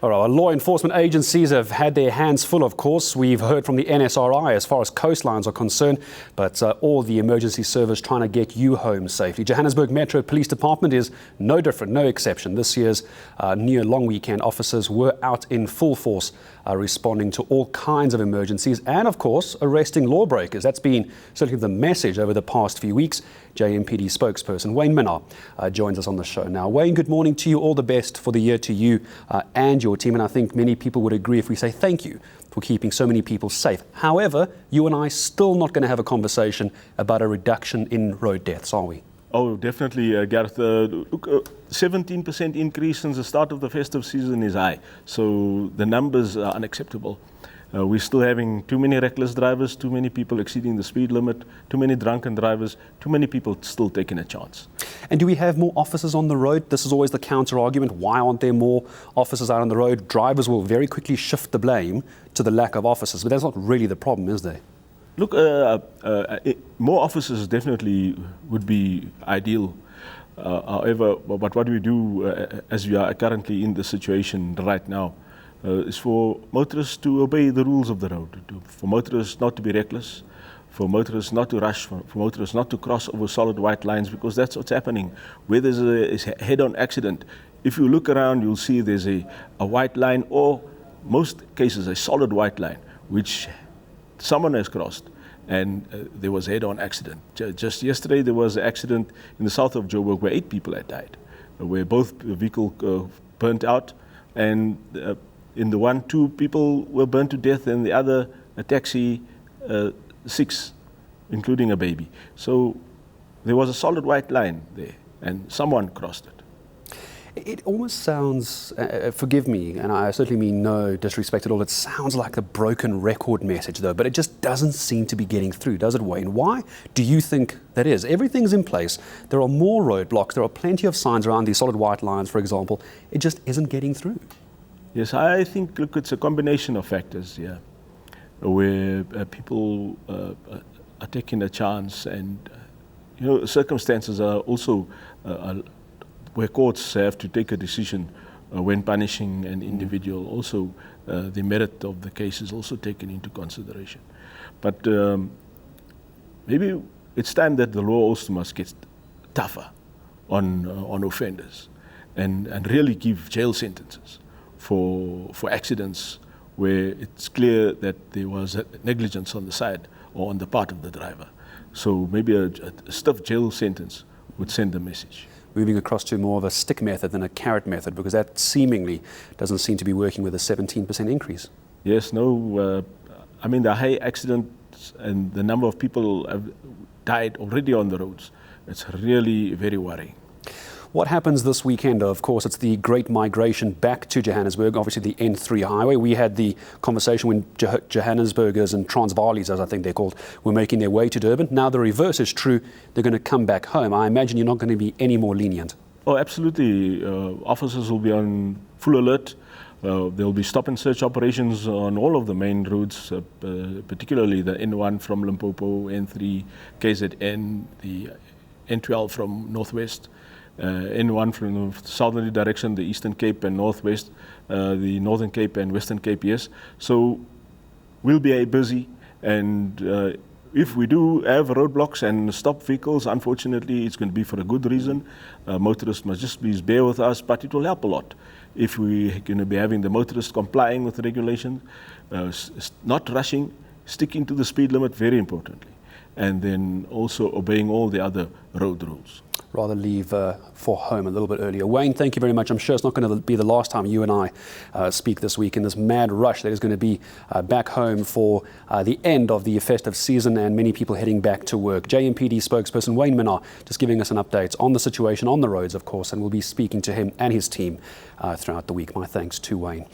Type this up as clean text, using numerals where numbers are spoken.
All right, well, law enforcement agencies have had their hands full, of course. We've heard from the NSRI as far as coastlines are concerned, but all the emergency service trying to get you home safely. Johannesburg Metro Police Department is no different, no exception. This year's near long weekend, officers were out in full force responding to all kinds of emergencies and, of course, arresting lawbreakers. That's been certainly the message over the past few weeks. JMPD spokesperson Wayne Minnar joins us on the show now. Wayne, good morning to you. All the best for the year to you and your team. And I think many people would agree if we say thank you for keeping so many people safe. However, you and I still not going to have a conversation about a reduction in road deaths, are we? Oh, definitely, Gareth. Look, 17% increase since the start of the festive season is high. So the numbers are unacceptable. We're still having too many reckless drivers, too many people exceeding the speed limit, too many drunken drivers, too many people still taking a chance. And do we have more officers on the road? This is always the counter-argument. Why aren't there more officers out on the road? Drivers will very quickly shift the blame to the lack of officers, but that's not really the problem, is there? Look, more officers definitely would be ideal. However, but what we do as we are currently in the situation right now is for motorists to obey the rules of the road, for motorists not to be reckless, for motorists not to rush, for motorists not to cross over solid white lines, because that's what's happening. Where there's a head-on accident, if you look around, you'll see there's a white line, or most cases a solid white line, which someone has crossed, and there was a head-on accident. Just yesterday there was an accident in the south of Joburg where 8 people had died, where both vehicles burnt out, and in the one, 2 people were burnt to death, and the other, a taxi, 6, including a baby. So there was a solid white line there, and someone crossed it. It almost sounds, forgive me, and I certainly mean no disrespect at all, it sounds like a broken record message though, but it just doesn't seem to be getting through, does it, Wayne? Why do you think that is? Everything's in place, there are more roadblocks, there are plenty of signs around these solid white lines, for example, it just isn't getting through. Yes, I think, look, it's a combination of factors, yeah, where people are taking a chance, and circumstances are also where courts have to take a decision when punishing an individual. Also, the merit of the case is also taken into consideration. But maybe it's time that the law also must get tougher on offenders and really give jail sentences for accidents where it's clear that there was negligence on the side or on the part of the driver. So maybe a stiff jail sentence would send a message. Moving across to more of a stick method than a carrot method, because that seemingly doesn't seem to be working with a 17% increase. Yes, no, I mean the high accidents and the number of people have died already on the roads, it's really very worrying. What happens this weekend? Of course, it's the great migration back to Johannesburg, obviously the N3 highway. We had the conversation when Johannesburgers and Transvaalis, as I think they're called, were making their way to Durban. Now the reverse is true. They're going to come back home. I imagine you're not going to be any more lenient. Oh, absolutely. Officers will be on full alert. There'll be stop and search operations on all of the main routes, particularly the N1 from Limpopo, N3, KZN, the N12 from Northwest. N1 from the southerly direction, the Eastern Cape and Northwest, the Northern Cape and Western Cape, yes. So we'll be busy, and if we do have roadblocks and stop vehicles, unfortunately it's going to be for a good reason. Motorists must just please bear with us, but it will help a lot if we're going to be having the motorists complying with the regulations, not rushing, sticking to the speed limit, very importantly, and then also obeying all the other road rules. Rather leave for home a little bit earlier. Wayne, thank you very much. I'm sure it's not going to be the last time you and I speak this week in this mad rush that is going to be back home for the end of the festive season and many people heading back to work. JMPD spokesperson Wayne Minnar just giving us an update on the situation on the roads, of course, and we'll be speaking to him and his team throughout the week. My thanks to Wayne.